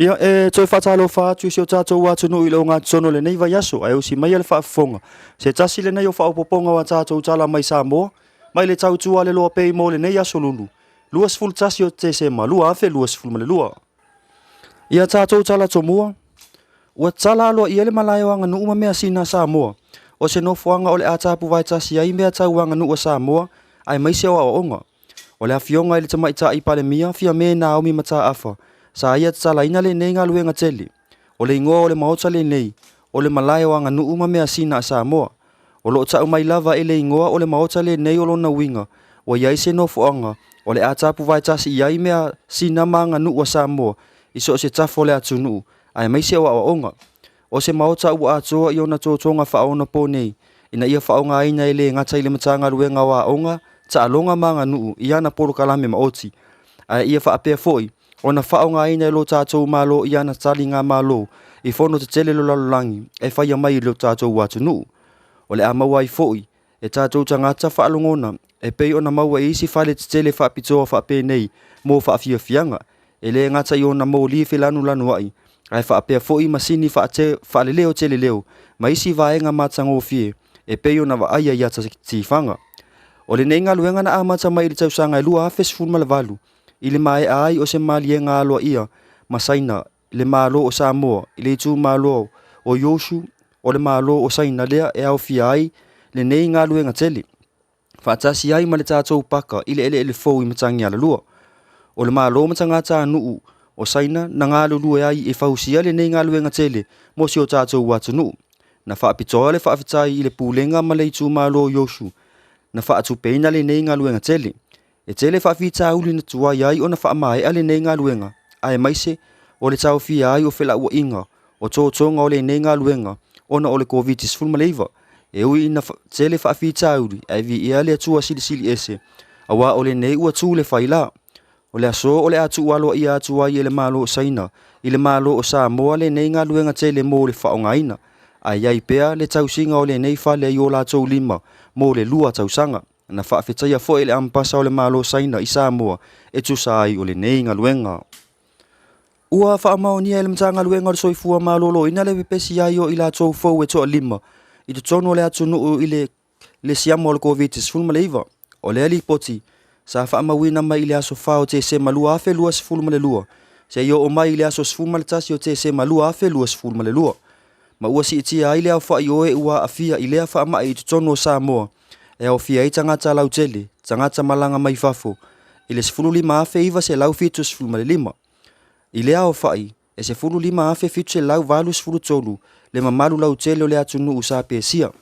Ia toi whatalo whātu se o tātou wātunu i lo ngā tono le nei vai aso ai o si mai ale whaafonga. Se tasi le nei o whaapoponga wa tātou tala mai Samoa, mai le tautua le loa pei mo le nei aso lulu. Luas ful tasi o te se ma lua afe luas ful ma le lua. Ia tātou tala to mua, ua tala aloa i ele malai o anga nuuma mea sina Samoa. O se no fuanga o le atapu vai tasi ai mea tau anga nuua Samoa, ai mai se o onga. O le afionga i le tamaita i pale mia, fia me na omi mata afa. Sa ia tsala ina le nei ngalu nga tele. O le ingoa o le maota le nei. O le malaya o anga nuuma mea sina Samoa. O lo tau mai lava e le ingoa o le maota le nei o lo na winga. O iai se no fuanga. O le atapu vai tasi iai mea sina maanga nuua Samoa. Iso se tafo le atunu. Ai mai se wa onga. O se maota ua atoa i ona tōtonga whaona po nei. Ina ia whaonga aina e le ngata i le matanga luenga wa onga. Ta alonga maanga nuu. Iana poro kalame maoti. Ai ia whaapea foi. Ona whaonga ina e lo tātou malo i ana tali ngā malo i whono te tele lo lalolangi e whaia mai i lo tātou watu nuu. O le a maua i fōi e tātou tangata whaalongona e pei ona maua i isi whale te tele whaapitoa whaape nei mō whaafia fianga e le ngata i ona mō li whelanu lanu ai ai whaapea fōi masini whaale leo tele leo ma isi vaenga matango fie e pei ona wa aia i ata tifanga. O le nei ngā luenga na amata mai i le tausanga e lua hafes fun malavalu. I le mai ai o se mali e ngā aloa ia, masaina, le malo o Samoa, i le tu malo o Yoshu, o le malo o Saina lea e au fia ai, le nei ngā luenga tele. Whaatasi ai ma le tātou paka, i le ele fōu i matangi ala lua. O le malo matangata nuu, o Saina, na ngā lulu ai e whausia le nei ngā luenga tele, mo si o tātou watu nuu. Na whaapitoa le whaafitai i le pūlenga ma le tu malo o Yoshu, na whaatupeina le nei ngā luenga tele. E tele whaafita uli na tua iai o na whaamae ale nei ngā luenga. Ai maise, o le tau fia ai o whela ua inga, o tōtonga o le nei ngā luenga, o na o le COVID-19 maleiva. E ui ina tele whaafita uli, ai vi ia le atua sili ese. Awa o le nei ua tū le whaila. O le aso o le atu walo ia atua i le malo o Saina, i le malo o Samoa le nei ngā luenga tele mō le whaongaina. Ai ai pea le tau singa o le nei whale i o la tau lima, mō le lua tau sanga. Na whaafetaia fo ele ampasa o le malo Saina i Samoa e tusa ai o le nei ngā luenga. Ua whaamao nia ele mta ngā luenga o le soifua malolo ina le pepesi ai o i la tau fau e toa lima. I te tono le atu nuu i le siamo o le COVID-19 maleiva. O le ali poti, sa whaamawina mai i le aso whao te se malua afe lua se fulma le lua. Se i o mai i le aso sfulma le tasi o te se malua afe lua se fulma le lua. Ma ua si itia ai le au wha i oe ua afia i lea whaamai i te tono o Samoa. E au fia i tangata lau tele, tangata malanga mai fafo. I le sefulu lima afe iwa se lau fitu sefulu male lima. I le au fai, e sefulu lima afe fitu se lau valu sefulu tolu, le mamalu lau tele o le atunu usa pesia.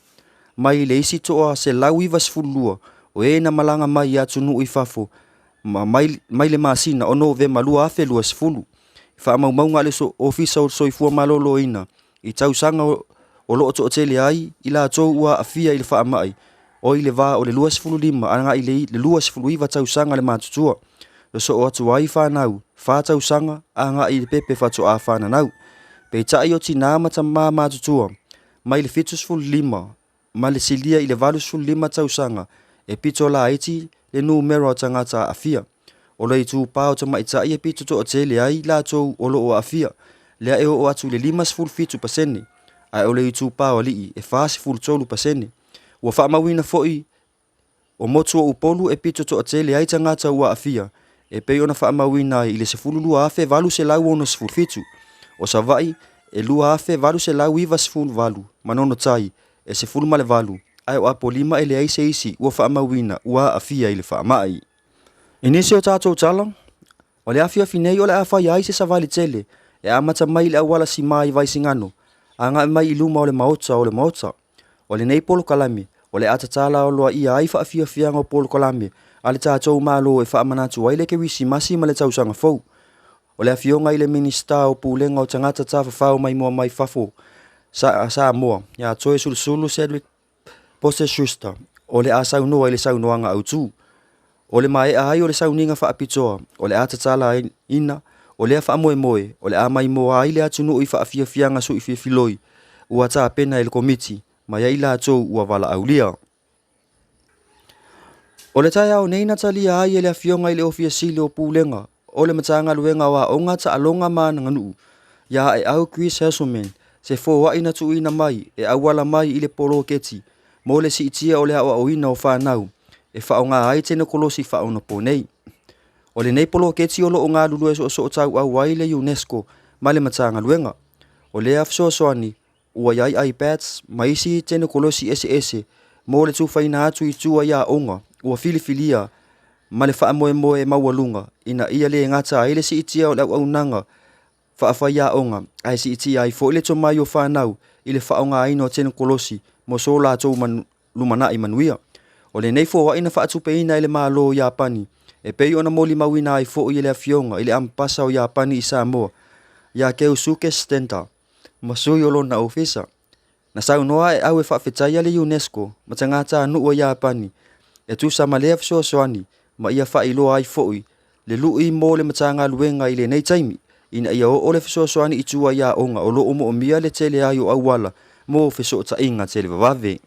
Mai le isi toa se lau iwa sefulu lua, o e na malanga mai i atunu i fafo. Mai le masina ono ve malua afe lua sefulu. Fa mau maunga le so ofisa o soifua malolo ina. I tau sanga o loo to o tele ai, i la tau ua afia i le wha amai. O i le vā o le lua sefulu lima, anga i le lua sefulu iwa tau sanga le mātutua. Le so o atu ai whanau, wha tau sanga, anga i le pepe whatu a whananau. Pei tai o tina mata mā mātutua, mai le fitu sefulu lima, ma le silia i le valu sefulu lima tau sanga, e pito la iti le numero tangata a fia. O le itu pāo ta maitai e pito to o tele ai la tau o lo o a fia, lea e o atu le lima sefulu fitu pasene, ai o le itu pāo li e wha sefulu tolu pasene. Ua whaamawina foi o motua upolu e pito to atele ai tangata ua afia. E pei ona whaamawina i le sefulu lua afe valu se lau ono sefulu fitu. O sa vai e lua afe valu se lau iwa sefulu valu. Manono tai e sefulu male valu. Ai o apo lima e le aise isi ua whaamawina ua afia i le whaamai. Inisi o tātou tala. O le afia finei o le awhai aise sa vali tele. E amata mai le awala si mai vai singano. Anga mai iluma o le maota. O le nei polo kalame, o le atatala o loa ia ai whaafia fianga o polo kalame, a le tātou malo e whaamanatu ai le ke wisi masi ma le tausanga fau. O le afionga i le minista o pūlenga o tangata tawhawhau mai mua mai fafo, sa moa, ia toe sulusulu Cedric Pose Schuster, o le a saunoa i le saunoanga au tū. O le mai ai o le sauninga whaapitoa, o le atatala ina, o le a whaamoe, o le a mai moa ai le atunu i whaafia fianga su i filoi, ua tā pena i le komiti, ma ia ila tō ua wala aulia. O le tai au nei na talia ai e le afionga i le ofia sili o pūlenga, o le matanga luenga wa o ngata alonga mana nganu ya e au Chris Hasselman se fo wa ina tu ina mai e awala mai ile polo keti mo le si itia o le awa o ina o whanau e whaonga hai tene kolosi whaona po nei. O le nei polo keti o lo o ngā lulu e so o tau au wai le UNESCO ma le matanga luenga. O le afso soani ua iai iPads maisi tene kolosi ese mo le tuwhaina atu i tua ia onga ua filifilia ma le wha moe maualunga ina ia le ngata ile si itia o le au nanga wha ia onga ai si itia ai fo ile to mai o whanau ile whaonga aino tene kolosi mo so la tau lumana i manuia. O le nei fo wa ina wha atupe ina ile maa lo Japani e pei ona moli mawina ai fo ile afionga ile ampasa o Japani i Samoa ya Keisuke Stenta masui o lona ofisa. Na sau noa e au e whawhetai le UNESCO ma te ngata anu o Japani e tu sa malea fsoani ma ia wha ilo ai fo'i le lui mo le matanga luenga i le nei taimi ina ia o le fsoani i tua ia onga o lo o mo mia le tele ai o awala mo feso ta inga tele vavave.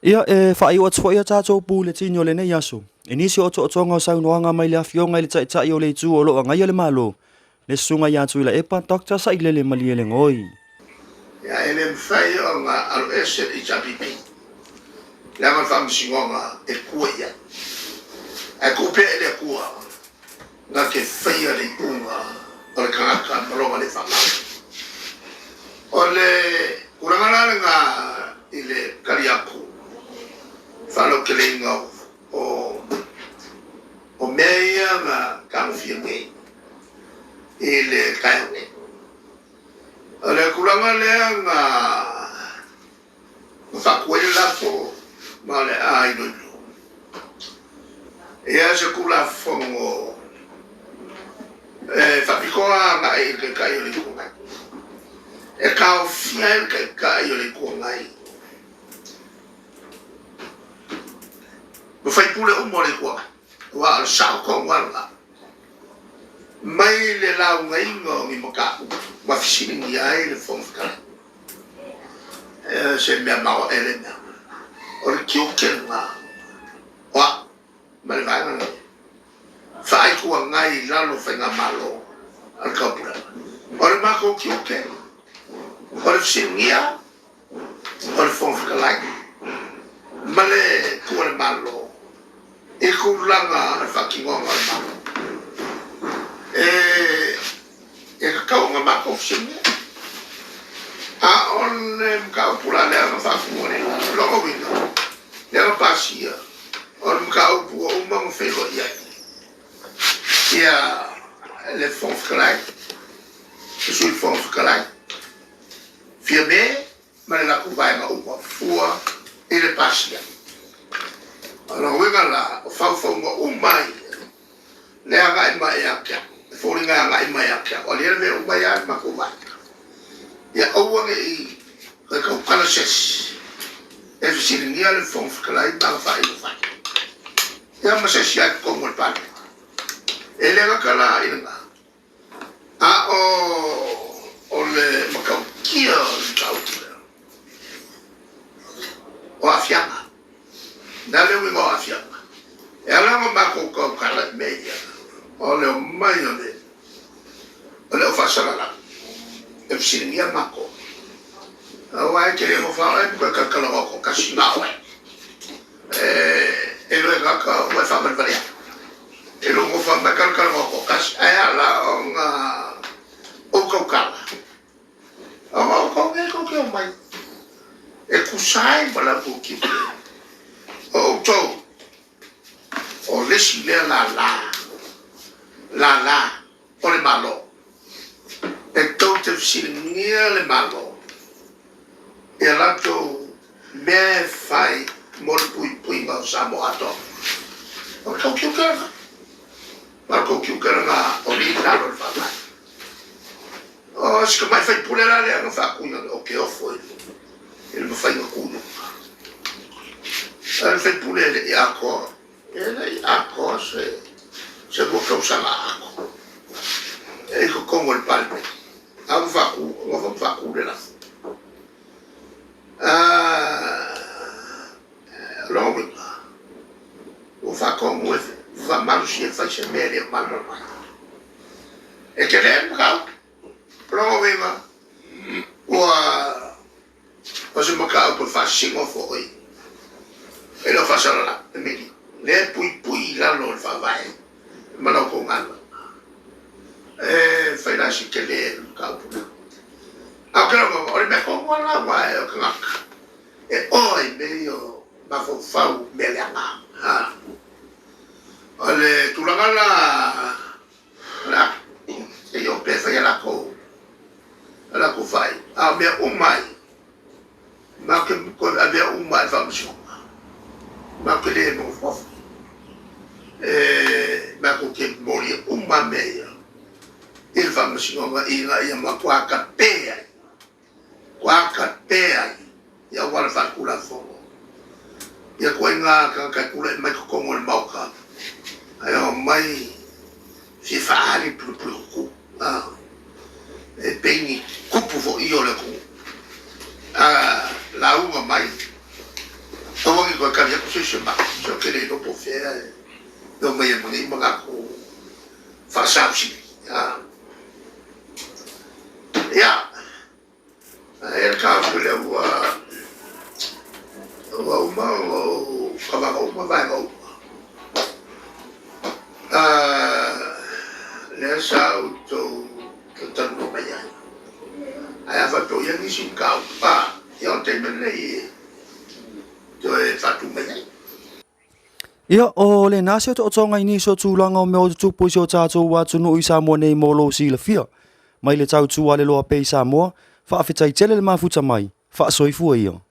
Ia e wha i o atfo ia tātou pū le tini o le nei aso. E nisi o to tonga o sau noanga mai le afionga i le tai o le tu o lo ngai le malo. Le sunga ia tu ila epa Dr. Sailele Maliele ngoi. Ya ele mfai o nga alo ese i chapipi. Le ama fam singonga e kuia. E kupe ele kua. Nga ke fai le kunga o le kangaka malonga le fama. O le kurangala nga ile kariaku. Falo kelenga o meia nga kamfirme. Ile kayane. Le kulanga le nga fakwele la fo male ai no. E a se kula fongo fapikoa nga e ke kayo le kunga. E ka ofia ke kayo le kunga. Mo fai pule o mole kwa. Wa al sa ko wala. Mai le lau ngai ngo mi moka. Ma fishing ya le fonka se me ma elena o ki o kenga wa ma le vanga fai ku ngai la lo fenga malo al kapura o le ma ko ki o ken o le fishing ya o le fonka like ma le ku le malo e ku langa al fucking on al malo e kau nga mako fishing a on kau pula le nga fa kumore lo ko winno le nga pasia on kau pu o mang felo ya le fond fkalai sul fond fkalai firme ma la ku vai ma o fua e le pasia alors we la fa mo mai le nga mai ya Foringa nga ima ya kia. O lera me umba ya makuma. Ya awa nge i ka ukana ses. E fisiringia le fong fikalai banga fai mo fai. Ya mases ya kongo pale. E lega kala ina nga. A o le makau kia le kau kia. O afianga. Dale wingo afianga. E alama mako kau kala media. Ole o mai ole o fasala e fisiringia mako awa e kere mo fala e buka kakala wako kasi nawe e loe kaka ue fama varia e lo mo fama kakala wako kasi aya la o nga o kaukala o kauke kauke o mai e kusai wala buki o to o lesi le la o le malo e tau te fisiringia le malo e alato me fai mo le pui ma samo ato o kau kiukera ma kau kiukera nga o li lalo le whakai o sika mai fai pule la lea nga whakuna o ke ofo e le mawhai nga kunu e le fai pule le i ako se boka usanga ako e ko kongo le palme au faku le la longa o fa kongo fa malu si fa se mere malu e ke le ka pro vema o se maka o fa singo foi e lo fa sala e mi le pui la lo fa vai ma no con ngana e fai la si ke le ka pu a ke no o me ko ngana vai o ka e oi medio ma fo fa me le nga ha ole tu la e io penso che la co fai abbia un mai ma che abbia un mai fa ma che le non fa ma che morì un mai meglio il fa ma qua capea ya guarda fa cula fogo ya cuenga que cula mai como el mauca ayo mai si fa ali plus e peni kupu fo io le ku la uva mai to mo ko ka ya ko se ma so che le dopo fiera do mai mo ni ma ko fa sapsi ya el ka le wa uma ka ba ko ma ba ko le sa auto tanto baya aya fatto yang isi kau yang temenai to fatto baya ia o le nasi to tonga ini so tulanga o me o tupu so tato wa tunu isa mo nei mo lo si le fia mai le tau tu ale lo pe sa mo fa fitai tele le mafuta mai fa soifu ia